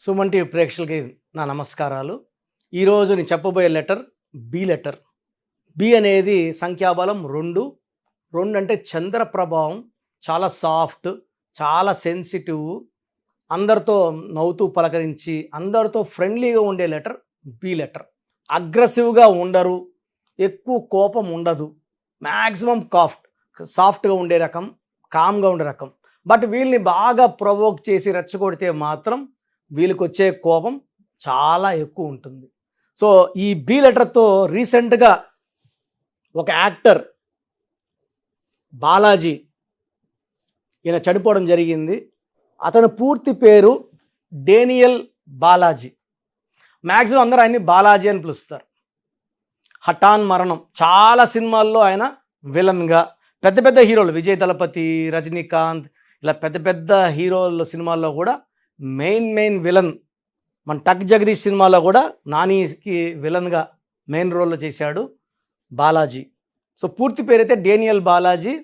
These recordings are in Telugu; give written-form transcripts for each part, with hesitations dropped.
సుమన్ టీవీ ప్రేక్షకులకి నా నమస్కారాలు. ఈరోజు నేను చెప్పబోయే లెటర్ బి లెటర్. బి అనేది సంఖ్యాబలం 2. 2 అంటే చంద్ర ప్రభావం, చాలా సాఫ్ట్, చాలా సెన్సిటివ్, అందరితో నవ్వుతూ పలకరించి అందరితో ఫ్రెండ్లీగా ఉండే లెటర్ బి లెటర్. అగ్రెసివ్గా ఉండరు, ఎక్కువ కోపం ఉండదు, మ్యాక్సిమం సాఫ్ట్గా ఉండే రకం, కామ్గా ఉండే రకం. బట్ వీళ్ళని బాగా ప్రొవోక్ చేసి రెచ్చగొడితే మాత్రం వీళ్ళకి వచ్చే కోపం చాలా ఎక్కువ ఉంటుంది. సో ఈ బి లెటర్తో రీసెంట్గా ఒక యాక్టర్ బాలాజీ ఈయన చనిపోవడం జరిగింది. అతని పూర్తి పేరు డేనియల్ బాలాజీ. మ్యాక్సిమం అందరూ ఆయన్ని బాలాజీ అని పిలుస్తారు. హఠాన్ మరణం, చాలా సినిమాల్లో ఆయన విలన్గా, పెద్ద పెద్ద హీరోలు విజయ్ దళపతి, రజనీకాంత్, ఇలా పెద్ద పెద్ద హీరోల సినిమాల్లో కూడా మెయిన్ విలన్. మన టక్ జగదీష్ సినిమాలో కూడా నానికి విలన్గా మెయిన్ రోల్లో చేశాడు బాలాజీ. సో పూర్తి పేరైతే డేనియల్ బాలాజీ.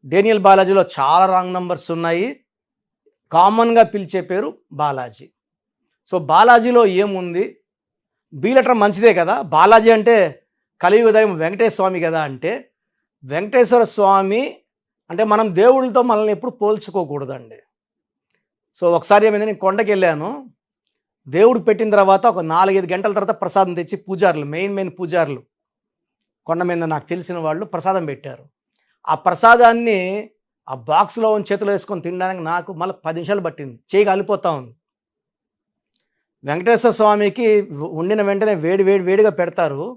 డేనియల్ బాలాజీలో చాలా రాంగ్ నంబర్స్ ఉన్నాయి. కామన్గా పిలిచే పేరు బాలాజీ. సో బాలాజీలో ఏముంది? బి లెటర్ మంచిదే కదా. బాలాజీ అంటే కలియుగ దైవం వెంకటేశ్వర స్వామి కదా. అంటే వెంకటేశ్వర స్వామి అంటే మనం దేవుళ్ళతో మనల్ని ఎప్పుడు పోల్చుకోకూడదండి. సో ఒకసారి ఏమైంది, నేను కొండకి వెళ్ళాను. దేవుడు పెట్టిన తర్వాత ఒక 4-5 గంటల తర్వాత ప్రసాదం తెచ్చి పూజారులు, మెయిన్ పూజారులు కొండ మీద నాకు తెలిసిన వాళ్ళు ప్రసాదం పెట్టారు. ఆ ప్రసాదాన్ని ఆ బాక్స్లో చేతిలో వేసుకొని తినడానికి నాకు మళ్ళీ 10 నిమిషాలు పట్టింది. చేయి కాలిపోతా ఉంది. వెంకటేశ్వర స్వామికి వండిన వెంటనే వేడిగా పెడతారు,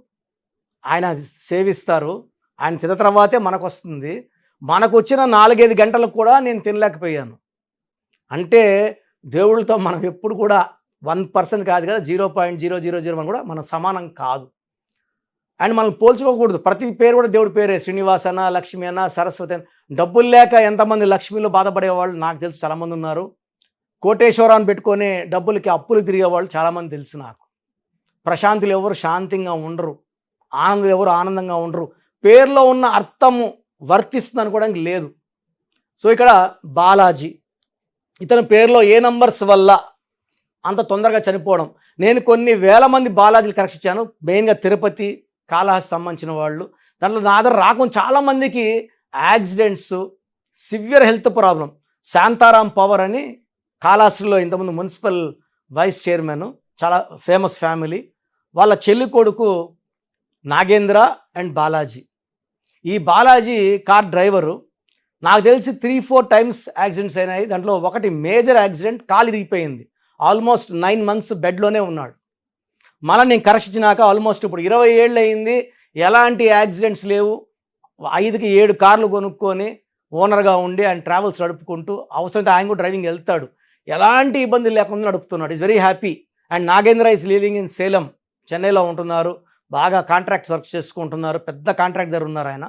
ఆయన సేవిస్తారు, ఆయన తిన్న తర్వాతే మనకు వస్తుంది. మనకు వచ్చిన 4-5 గంటలకు కూడా నేను తినలేకపోయాను. అంటే దేవుళ్ళతో మనం ఎప్పుడు కూడా 1% కాదు కదా, 0.0001 కూడా మనం సమానం కాదు. అండ్ మనం పోల్చుకోకూడదు. ప్రతి పేరు కూడా దేవుడి పేరే. శ్రీనివాస్ అన్న, లక్ష్మి అన్న, సరస్వతి అన్న. డబ్బులు లేక ఎంతమంది లక్ష్మిలో బాధపడేవాళ్ళు నాకు తెలుసు, చాలామంది ఉన్నారు. కోటేశ్వరాన్ని పెట్టుకొని డబ్బులకి అప్పులు తిరిగేవాళ్ళు చాలామంది తెలుసు నాకు. ప్రశాంతులు ఎవరు శాంతంగా ఉండరు, ఆనందులు ఎవరు ఆనందంగా ఉండరు. పేరులో ఉన్న అర్థము వర్తిస్తుంది అనుకోవడానికి లేదు. సో ఇక్కడ బాలాజీ, ఇతని పేరులో ఏ నంబర్స్ వల్ల అంత తొందరగా చనిపోవడం. నేను కొన్ని వేల మంది బాలాజీలు కరెక్ట్ ఇచ్చాను, మెయిన్గా తిరుపతి, కాళహస్తి సంబంధించిన వాళ్ళు. దాంట్లో నా దగ్గర రాకుండా చాలామందికి accidents, severe health problem. Shantaram power అని కాళహస్తిలో ఇంతకుముందు మున్సిపల్ వైస్ చైర్మన్, చాలా ఫేమస్ ఫ్యామిలీ. వాళ్ళ చెల్లి కొడుకు నాగేంద్ర అండ్ బాలాజీ. ఈ బాలాజీ కార్ డ్రైవరు. నాకు తెలిసి 3-4 టైమ్స్ యాక్సిడెంట్స్ అయినాయి. దాంట్లో ఒకటి మేజర్ యాక్సిడెంట్, కాలు ఇరిగిపోయింది. ఆల్మోస్ట్ 9 months బెడ్లోనే ఉన్నాడు. మళ్ళీ నేను కరెక్ట్ ఆల్మోస్ట్ ఇప్పుడు 20 ఏళ్ళు అయింది, ఎలాంటి యాక్సిడెంట్స్ లేవు. 5కి 7 కార్లు కొనుక్కొని ఓనర్గా ఉండి ఆయన ట్రావెల్స్ నడుపుకుంటూ, అవసరమైతే ఆయన కూడా డ్రైవింగ్ వెళ్తాడు, ఎలాంటి ఇబ్బంది లేకుండా నడుపుతున్నాడు. Is very happy. And Nagendra is living in Salem, చెన్నైలో ఉంటున్నారు. బాగా కాంట్రాక్ట్స్ వర్క్ చేసుకుంటున్నారు, పెద్ద కాంట్రాక్ట్ దగ్గర ఉన్నారు ఆయన.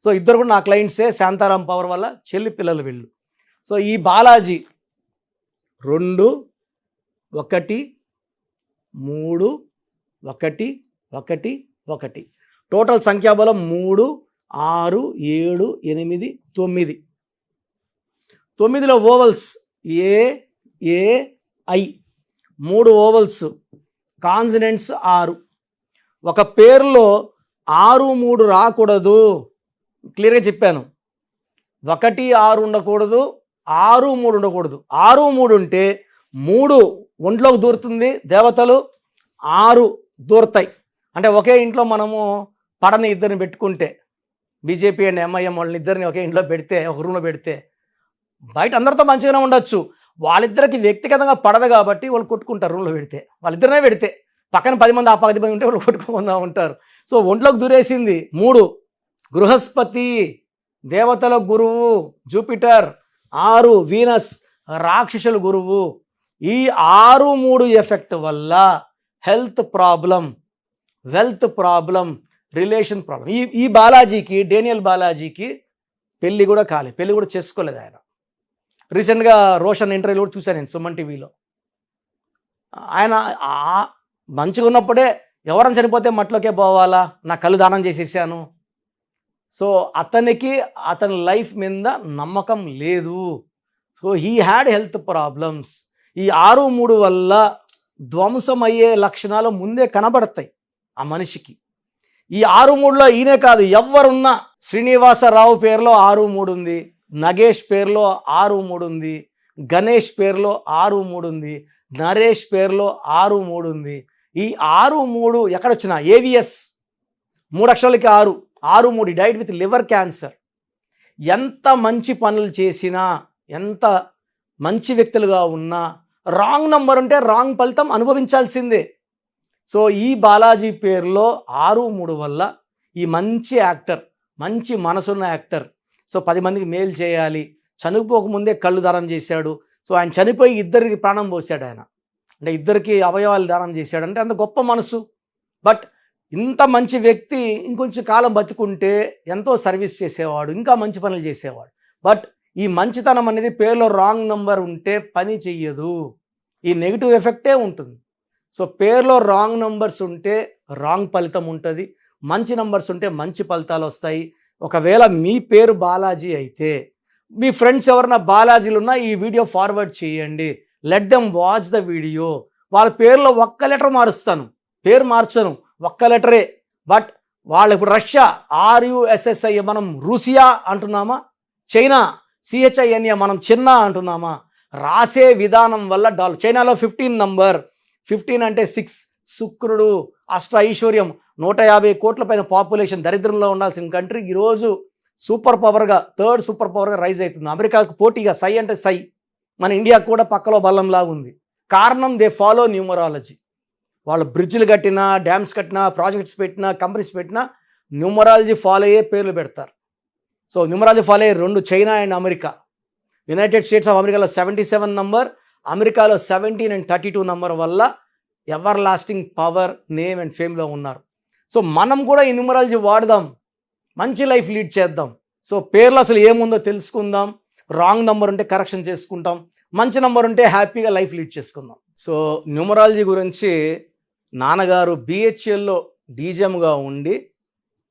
సో ఇద్దరు కూడా నా క్లయింట్సే. శాంతారాం పవర్ వల్ల చెల్లి పిల్లలు వీళ్ళు. సో ఈ బాలాజీ 2, 1, 3, 1, 1, 1. టోటల్ సంఖ్యాబలం 3, 6, 7, 8, 9. 9లో vowels A, I. 3 vowels, consonants 6. ఒక పేరులో 6, 3 రాకూడదు. క్లియర్గా చెప్పాను. 1, 6 ఉండకూడదు, 6, 3 ఉండకూడదు. 6, 3 ఉంటే 3 ఒంట్లోకి దూరుతుంది దేవతలు, 6 దూరతాయి. అంటే ఒకే ఇంట్లో మనము పడని ఇద్దరిని పెట్టుకుంటే, బీజేపీ అండ్ ఎంఐఎం వాళ్ళని ఇద్దరిని ఒకే ఇంట్లో పెడితే, ఒక రూమ్లో పెడితే, బయట అందరితో మంచిగానే ఉండొచ్చు, వాళ్ళిద్దరికి వ్యక్తిగతంగా పడదు కాబట్టి వాళ్ళు కొట్టుకుంటారు. రూమ్లో పెడితే వాళ్ళిద్దరినే పెడితే పక్కన 10 మంది, ఆ 10 మంది ఉంటే వాళ్ళు కొట్టుకోకుండా ఉంటారు. సో ఒంట్లోకి దూరేసింది 3. బృహస్పతి దేవతల గురువు, జూపిటర్. 6 వీనస్ రాక్షసుల గురువు. ఈ 6, 3 ఎఫెక్ట్ వల్ల health problem, wealth problem, relation problem. ఈ బాలాజీకి, డేనియల్ బాలాజీకి పెళ్ళి కూడా కాలేదు, పెళ్ళి కూడా చేసుకోలేదు ఆయన. రీసెంట్గా రోషన్ ఇంటర్వ్యూలో కూడా చూశాను నేను సుమన్ టీవీలో. ఆయన మంచిగా ఉన్నప్పుడే ఎవరైనా చనిపోతే మట్లోకే పోవాలా, నా కళ్ళు దానం చేసేసాను. సో అతనికి అతని లైఫ్ మీద నమ్మకం లేదు. So he had health problems. ఈ 6-3 వల్ల ధ్వంసమయ్యే లక్షణాలు ముందే కనబడతాయి ఆ మనిషికి. ఈ 6-3లో ఈయనే కాదు, ఎవరున్నా. శ్రీనివాసరావు పేరులో 6-3 ఉంది, నగేష్ పేరులో 6-3 ఉంది, గణేష్ పేరులో 6-3 ఉంది, నరేష్ పేరులో 6-3 ఉంది. ఈ 6-3 ఎక్కడొచ్చినా ఏవిఎస్ 3 అక్షరాలకి 6-3 డైడ్ విత్ లివర్ క్యాన్సర్. ఎంత మంచి పనులు చేసినా, ఎంత మంచి వ్యక్తులుగా ఉన్నా రాంగ్ నంబర్ ఉంటే రాంగ్ ఫలితం అనుభవించాల్సిందే. సో ఈ బాలాజీ పేరులో 6-3 వల్ల ఈ మంచి యాక్టర్, మంచి మనసున్న యాక్టర్, సో 10 మందికి మేలు చేయాలి, చనిపోకముందే కళ్ళు దానం చేశాడు. సో ఆయన చనిపోయి ఇద్దరికి ప్రాణం పోసాడు ఆయన, అంటే ఇద్దరికి అవయవాలు దానం చేశాడు, అంటే అంత గొప్ప మనసు. బట్ ఇంత మంచి వ్యక్తి ఇంకొంచెం కాలం బతుకుంటే ఎంతో సర్వీస్ చేసేవాడు, ఇంకా మంచి పనులు చేసేవాడు. బట్ ఈ మంచితనం అనేది పేరులో రాంగ్ నంబర్ ఉంటే పని చెయ్యదు, ఈ నెగిటివ్ ఎఫెక్టే ఉంటుంది. సో పేరులో రాంగ్ నంబర్స్ ఉంటే రాంగ్ ఫలితం ఉంటుంది, మంచి నంబర్స్ ఉంటే మంచి ఫలితాలు వస్తాయి. ఒకవేళ మీ పేరు బాలాజీ అయితే మీ ఫ్రెండ్స్ ఎవరైనా బాలాజీలు ఉన్నా ఈ వీడియో ఫార్వర్డ్ చేయండి, let them watch the video. వాళ్ళ పేరులో ఒక్క లెటర్ మారుస్తాను, పేరు మార్చను, ఒక్క లెటరే. బట్ వాళ్ళు ఇప్పుడు రష్యా RUSSI మనం రూసియా అంటున్నామా, చైనా CHINA మనం చిన్న అంటున్నామా, రాసే విధానం వల్ల చైనాలో 15 నంబర్, 15 అంటే 6, శుక్రుడు, అష్ట ఐశ్వర్యం, 150 కోట్ల పైన పాపులేషన్, దరిద్రంలో ఉండాల్సిన కంట్రీ ఈరోజు సూపర్ పవర్గా, థర్డ్ సూపర్ పవర్గా రైజ్ అవుతుంది. అమెరికాకు పోటీగా సై అంటే సై, మన ఇండియా కూడా పక్కలో బల్లంలాగా ఉంది. కారణం దే ఫాలో న్యూమరాలజీ. వాళ్ళు బ్రిడ్జ్లు కట్టినా, డ్యామ్స్ కట్టినా, ప్రాజెక్ట్స్ పెట్టినా, కంపెనీస్ పెట్టినా న్యూమరాలజీ ఫాలో అయ్యే పేర్లు పెడతారు. సో న్యూమరాలజీ ఫాలో అయ్యే 2 China and America. United States of అమెరికాలో 77 నంబర్, అమెరికాలో 17 and 32 నంబర్ వల్ల everlasting power, name and ఫేమ్లో ఉన్నారు. సో మనం కూడా ఈ న్యూమరాలజీ వాడదాం, మంచి లైఫ్ లీడ్ చేద్దాం. సో పేర్లు అసలు ఏముందో తెలుసుకుందాం, రాంగ్ నంబర్ ఉంటే కరెక్షన్ చేసుకుంటాం, మంచి నంబర్ ఉంటే హ్యాపీగా లైఫ్ లీడ్ చేసుకుందాం. సో న్యూమరాలజీ గురించి నాన్నగారు BHLలో డీజెమ్గా ఉండి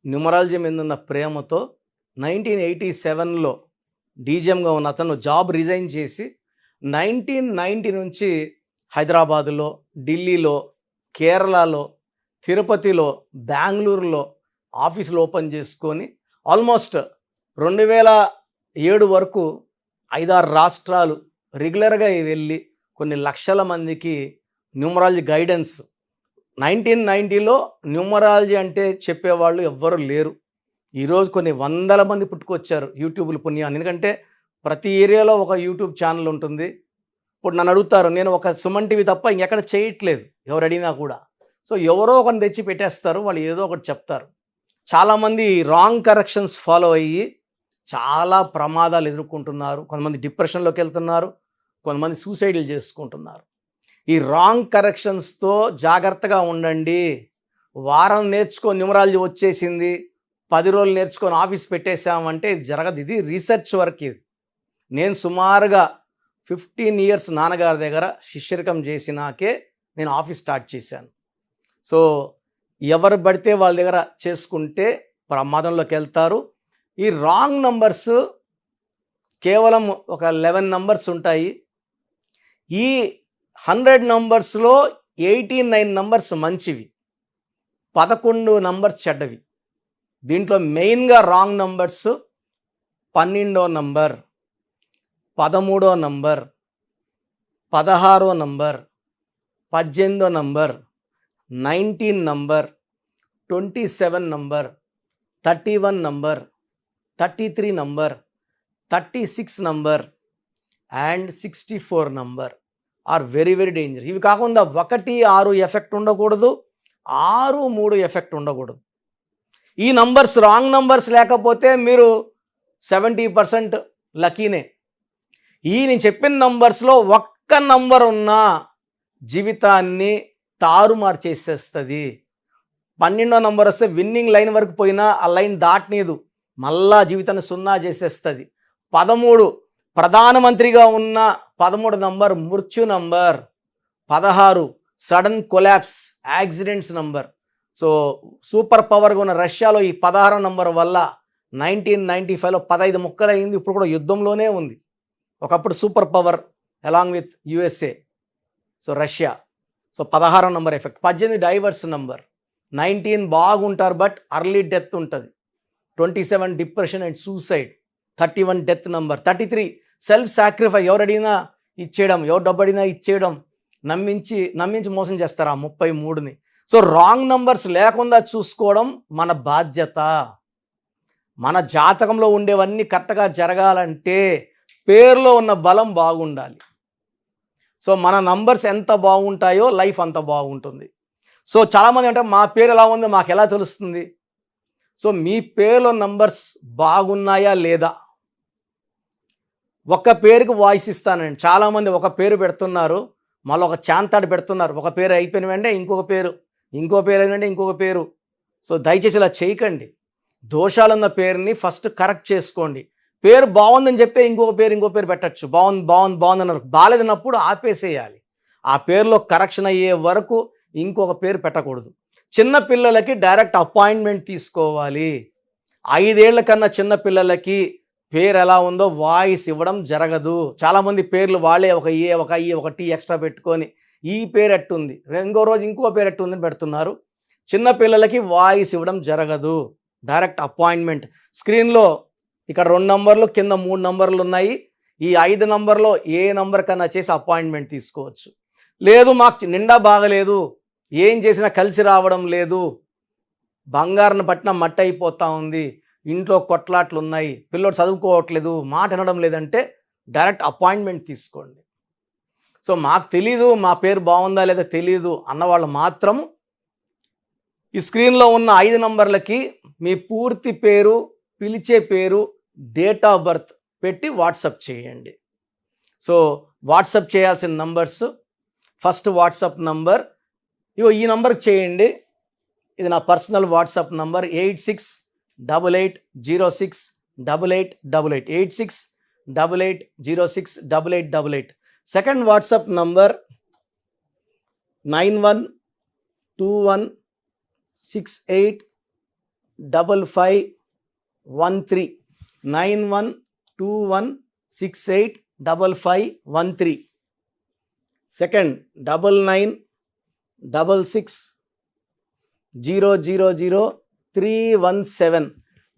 న్యూమరాలజీ మీద ఉన్న ప్రేమతో 1987లో డీజెమ్గా ఉన్న అతను జాబ్ రిజైన్ చేసి 1990 నుంచి హైదరాబాదులో, ఢిల్లీలో, కేరళలో, తిరుపతిలో, బెంగళూరులో ఆఫీసులు ఓపెన్ చేసుకొని ఆల్మోస్ట్ 2007 వరకు 5-6 రాష్ట్రాలు రెగ్యులర్గా వెళ్ళి కొన్ని లక్షల మందికి న్యూమరాలజీ గైడెన్స్. 1990లో న్యూమరాలజీ అంటే చెప్పేవాళ్ళు ఎవ్వరు లేరు. ఈరోజు కొన్ని వందల మంది పుట్టుకొచ్చారు యూట్యూబ్లు పుణ్యాన్ని. ఎందుకంటే ప్రతి ఏరియాలో ఒక యూట్యూబ్ ఛానల్ ఉంటుంది. ఇప్పుడు నన్ను అడుగుతారు, నేను ఒక సుమన్ టీవీ తప్ప ఇంకెక్కడ చేయట్లేదు ఎవరు అడిగినా కూడా. సో ఎవరో ఒకరిని తెచ్చి పెట్టేస్తారు, వాళ్ళు ఏదో ఒకటి చెప్తారు. చాలామంది రాంగ్ కరెక్షన్స్ ఫాలో అయ్యి చాలా ప్రమాదాలు ఎదుర్కొంటున్నారు. కొంతమంది డిప్రెషన్లోకి వెళ్తున్నారు, కొంతమంది సూసైడ్లు చేసుకుంటున్నారు. ఈ రాంగ్ కరెక్షన్స్తో జాగ్రత్తగా ఉండండి. వారం నేర్చుకొని న్యూమరాలజీ వచ్చేసింది, 10 రోజులు నేర్చుకొని ఆఫీస్ పెట్టేశామంటే ఇది జరగదు. ఇది రీసెర్చ్ వర్క్. ఇది నేను సుమారుగా 15 years నాన్నగారి దగ్గర శిష్యరికం చేసినాకే నేను ఆఫీస్ స్టార్ట్ చేశాను. సో ఎవరు పడితే వాళ్ళ దగ్గర చేసుకుంటే ప్రమాదంలోకి వెళ్తారు. ఈ రాంగ్ నంబర్స్ కేవలం ఒక 11 నంబర్స్ ఉంటాయి. ఈ 100 నంబర్స్లో 89 నంబర్స్ మంచివి, 11 నంబర్స్ చెడ్డవి. దీంట్లో మెయిన్గా రాంగ్ నంబర్స్ 12వ నంబర్, 13వ నంబర్, 16వ నంబర్, 18వ number, 19 number, 27 number, 31 number, 33 number, 36 number and 64 number are very very dangerous. ఇవి కాకుండా 1-6 ఎఫెక్ట్ ఉండకూడదు, 6-3 ఎఫెక్ట్ ఉండకూడదు. ఈ నంబర్స్ రాంగ్ నంబర్స్ లేకపోతే మీరు 70% లక్కీనే. ఈ నేను చెప్పిన నంబర్స్లో ఒక్క నంబర్ ఉన్నా జీవితాన్ని తారుమారు చేసేస్తుంది. 12వ నంబర్ వస్తే విన్నింగ్ లైన్ వరకు పోయినా ఆ లైన్ దాటనీదు, మళ్ళా జీవితాన్ని 0 చేసేస్తుంది. 13 ప్రధానమంత్రిగా ఉన్న 13 నంబర్ మృత్యు number. 16 sudden collapse, accidents number. So super పవర్గా ఉన్న రష్యాలో ఈ 16వ నంబర్ వల్ల 1995లో 15 ముక్కలైంది. ఇప్పుడు కూడా యుద్ధంలోనే ఉంది. ఒకప్పుడు super power along with USA, so Russia. So 16 number effect. 18 divorce number. 19 బాగుంటారు బట్ అర్లీ డెత్ ఉంటుంది. 27 depression and suicide. 31 death number. 33 self sacrifice, ఎవరు అడిగినా ఇచ్చేయడం, ఎవరు డబ్బు అడిగినా ఇచ్చేయడం, నమ్మించి మోసం చేస్తారు ఆ 33ని. సో రాంగ్ నంబర్స్ లేకుండా చూసుకోవడం మన బాధ్యత. మన జాతకంలో ఉండేవన్నీ కరెక్ట్గా జరగాలంటే పేరులో ఉన్న బలం బాగుండాలి. సో మన నంబర్స్ ఎంత బాగుంటాయో లైఫ్ అంత బాగుంటుంది. సో చాలామంది అంటే మా పేరు ఎలా ఉందో మాకు ఎలా తెలుస్తుంది? సో మీ పేరులో నంబర్స్ బాగున్నాయా లేదా? ఒక్క పేరుకి వాయిస్ ఇస్తానండి. చాలామంది ఒక పేరు పెడుతున్నారు, మళ్ళీ ఒక చాంతాడు పెడుతున్నారు. ఒక పేరు అయిపోయిన వెంటనే ఇంకొక పేరు, ఇంకో పేరు అయినంటే ఇంకొక పేరు. సో దయచేసి ఇలా చేయకండి. దోషాలున్న పేరుని ఫస్ట్ కరెక్ట్ చేసుకోండి. పేరు బాగుందని చెప్తే ఇంకో పేరు పెట్టచ్చు. బాగుంది అన్నారు. బాగాలేదన్నప్పుడు ఆపేసేయాలి. ఆ పేరులో కరెక్షన్ అయ్యే వరకు ఇంకొక పేరు పెట్టకూడదు. చిన్న పిల్లలకి డైరెక్ట్ అపాయింట్మెంట్ తీసుకోవాలి. 5 ఏళ్ల కన్నా చిన్న పిల్లలకి పేరు ఎలా ఉందో వాయిస్ ఇవ్వడం జరగదు. చాలామంది పేర్లు వాళ్ళే ఒక ఏ, ఒక ఐ, ఒక టీ ఎక్స్ట్రా పెట్టుకొని ఈ పేరు ఎట్టుంది, ఇంకో రోజు ఇంకో పేరు ఎట్టుందని పెడుతున్నారు. చిన్న పిల్లలకి వాయిస్ ఇవ్వడం జరగదు. Direct appointment. స్క్రీన్లో ఇక్కడ 2 నంబర్లు, కింద 3 నంబర్లు ఉన్నాయి. ఈ 5 నంబర్లో ఏ నంబర్ కన్నా చేసి అపాయింట్మెంట్ తీసుకోవచ్చు. లేదు మాకు నిండా బాగలేదు, ఏం చేసినా కలిసి రావడం లేదు, బంగారం పట్టిన మట్టి అయిపోతూ ఉంది, ఇంట్లో కొట్లాట్లు ఉన్నాయి, పిల్లోడు చదువుకోవట్లేదు, మాట వినడం లేదంటే డైరెక్ట్ అపాయింట్మెంట్ తీసుకోండి. సో మాకు తెలీదు, మా పేరు బాగుందా లేదా తెలీదు అన్నవాళ్ళు మాత్రం ఈ స్క్రీన్లో ఉన్న 5 నంబర్లకి మీ పూర్తి పేరు, పిలిచే పేరు, డేట్ ఆఫ్ బర్త్ పెట్టి వాట్సాప్ చేయండి. సో వాట్సాప్ చేయాల్సిన నంబర్స్, ఫస్ట్ వాట్సాప్ నంబర్ ఈ నంబర్కి చేయండి. ఇది నా personal WhatsApp number 8688068888 8688068888. Second WhatsApp number 9121685513 9121685513. Second 9966000317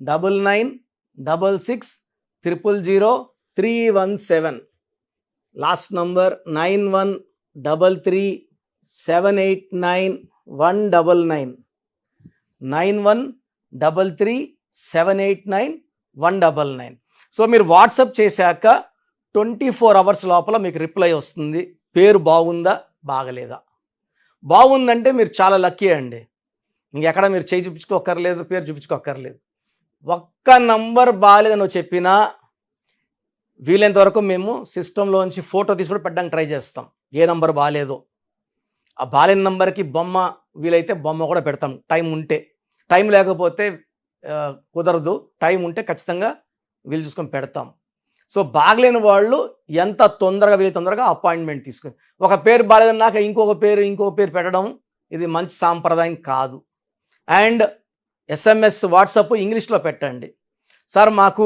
9966000317. Last number 9133789199 9133789199. So మీరు వాట్సాప్ చేశాక 24 అవర్స్ లోపల మీకు రిప్లై వస్తుంది. పేరు బాగుందా బాగలేదా? బాగుందంటే మీరు చాలా లక్కీ అండి. ఇంకెక్కడ మీరు చేయి చూపించుకోక్కర్లేదు, పేరు చూపించుకోక్కర్లేదు. ఒక్క నంబర్ బాగాలేదని చెప్పినా వీలైనంత వరకు మేము సిస్టంలోంచి ఫోటో తీసుకొని పెట్టడానికి ట్రై చేస్తాం. ఏ నంబర్ బాగాలేదో ఆ బాలేని నంబర్కి బొమ్మ, వీలైతే బొమ్మ కూడా పెడతాం టైం ఉంటే. టైం లేకపోతే కుదరదు, టైం ఉంటే ఖచ్చితంగా వీలు చూసుకొని పెడతాం. సో బాగలేని వాళ్ళు ఎంత తొందరగా అపాయింట్మెంట్ తీసుకొని, ఒక పేరు బాగాలేదన్నాక ఇంకొక పేరు పెట్టడం ఇది మంచి సాంప్రదాయం కాదు. అండ్ SMS వాట్సాప్ ఇంగ్లీష్లో పెట్టండి. సార్ మాకు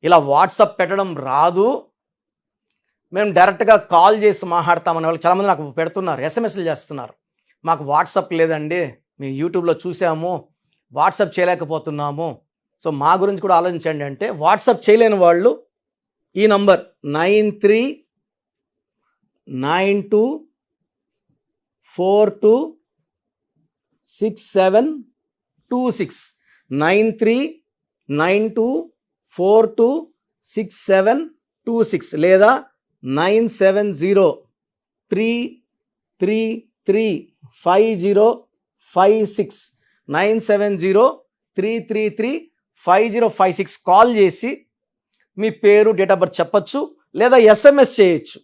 ఇలా వాట్సాప్ పెట్టడం రాదు, మేము డైరెక్ట్గా కాల్ చేసి మాట్లాడతామనే వాళ్ళు చాలామంది నాకు పెడుతున్నారు, SMSలు చేస్తున్నారు. మాకు వాట్సాప్ లేదండి, మేము యూట్యూబ్లో చూసాము, వాట్సాప్ చేయలేకపోతున్నాము, సో మా గురించి కూడా ఆలోచించండి అంటే, వాట్సాప్ చేయలేని వాళ్ళు ఈ నంబర్ 9392426726 9392426726 లేదా 9703335056 9703335056 కాల్ చేసి మీ పేరు, డేట్ ఆఫ్ బర్త్ చెప్పచ్చు, లేదా SMS చేయొచ్చు.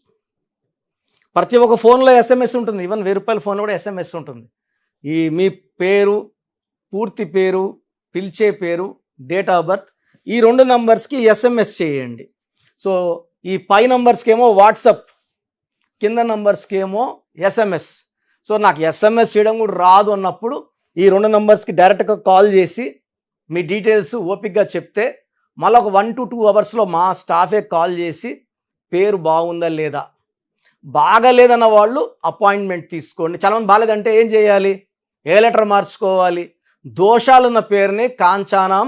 ప్రతి ఒక్క ఫోన్లో SMS ఉంటుంది, ఈవెన్ ₹1000 ఫోన్లో కూడా SMS ఉంటుంది. ఈ మీ పేరు, పూర్తి పేరు, పిలిచే పేరు, డేట్ ఆఫ్ బర్త్, ఈ 2 నంబర్స్కి SMS చేయండి. సో ఈ పై నంబర్స్కి ఏమో వాట్సాప్, కింద నంబర్స్కి ఏమో SMS. సో నాకు SMS చేయడం కూడా రాదు అన్నప్పుడు ఈ 2 నంబర్స్కి డైరెక్ట్గా కాల్ చేసి మీ డీటెయిల్స్ ఓపిక్గా చెప్తే మళ్ళీ ఒక 1 to 2 అవర్స్లో మా స్టాఫే కాల్ చేసి పేరు బాగుందా లేదా, బాగాలేదన్న వాళ్ళు అపాయింట్మెంట్ తీసుకోండి. చాలామంది బాగాలేదంటే ఏం చేయాలి? ఏ లెటర్ మార్చుకోవాలి? దోషాలున్న పేరుని కాంచానాం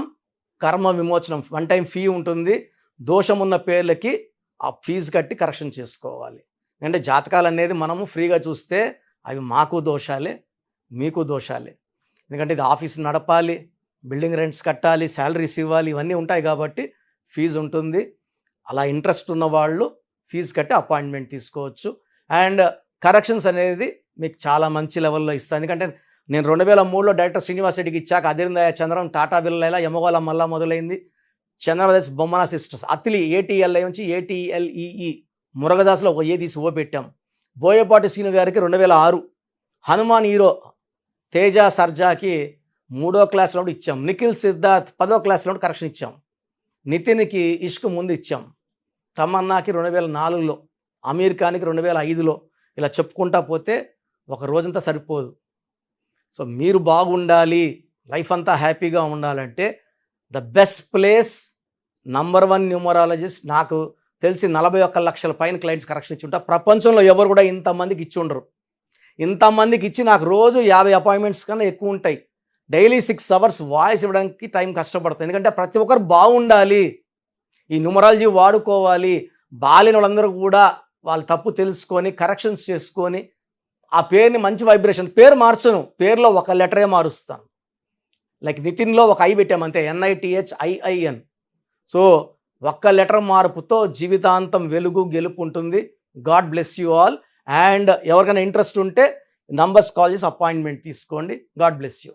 కర్మ విమోచనం, 1 టైం ఫీ ఉంటుంది. దోషమున్న పేర్లకి ఆ ఫీజు కట్టి కరెక్షన్ చేసుకోవాలి. అంటే జాతకాలు అనేది మనము ఫ్రీగా చూస్తే అవి మాకు దోషాలే, మీకు దోషాలే. ఎందుకంటే ఇది ఆఫీస్ నడపాలి, బిల్డింగ్ రెంట్స్ కట్టాలి, శాలరీస్ ఇవ్వాలి, ఇవన్నీ ఉంటాయి కాబట్టి ఫీజు ఉంటుంది. అలా ఇంట్రెస్ట్ ఉన్న వాళ్ళు ఫీజు కట్టి అపాయింట్మెంట్ తీసుకోవచ్చు. అండ్ కరెక్షన్స్ అనేది మీకు చాలా మంచి లెవెల్లో ఇస్తాను. ఎందుకంటే నేను 2003లో డైరెక్టర్ శ్రీనివాస్ రెడ్డికి ఇచ్చాక అధిరిందయ చంద్రం, టాటా బిర్లా, యమగోళ మళ్ళా మొదలైంది. చంద్రప్రదేశ్ బొమ్మన సిస్టర్స్, అతిలి ఏటీఎల్ఐ నుంచి ఏటీఎల్ఈఈ, మురగదాసులో ఒక ఏ తీసి ఓ పెట్టాం. బోయపాటి శ్రీను గారికి 2006, హనుమాన్ హీరో తేజ సర్జాకి 3వ క్లాస్లో ఇచ్చాం. నిఖిల్ సిద్ధార్థ్ 10వ క్లాస్లో కరెక్షన్ ఇచ్చాం. నితిన్కి ఇష్క్ ముందు ఇచ్చాం. తమన్నాకి 2004లో, అమీర్ ఖాన్కి 2005లో. ఇలా చెప్పుకుంటా పోతే ఒక రోజంతా సరిపోదు. సో మీరు బాగుండాలి, లైఫ్ అంతా హ్యాపీగా ఉండాలంటే the best place, number 1 numerologist. నాకు తెలిసి 41 లక్షల పైన క్లయింట్స్ కరెక్షన్ ఇచ్చి ఉంటా. ప్రపంచంలో ఎవరు కూడా ఇంతమందికి ఇచ్చి ఉండరు. ఇంతమందికి ఇచ్చి నాకు రోజు 50 అపాయింట్మెంట్స్ కన్నా ఎక్కువ ఉంటాయి. డైలీ 6 అవర్స్ వాయిస్ ఇవ్వడానికి టైం కష్టపడుతుంది. ఎందుకంటే ప్రతి ఒక్కరు బాగుండాలి, ఈ న్యూమరాలజీ వాడుకోవాలి. బాలిన వాళ్ళందరూ కూడా వాళ్ళ తప్పు తెలుసుకొని కరెక్షన్స్ చేసుకొని ఆ పేరుని మంచి వైబ్రేషన్, పేరు మార్చను, పేరులో ఒక లెటరే మారుస్తాను. లైక్ నితిన్లో ఒక ఐ పెట్టామంతే, NITHIIN. సో ఒక్క లెటర్ మార్పుతో జీవితాంతం వెలుగు గెలుపు ఉంటుంది. God bless you all. And ఎవరికైనా ఇంట్రెస్ట్ ఉంటే నంబర్స్ కాల్ చేసి అపాయింట్మెంట్ తీసుకోండి. God bless you.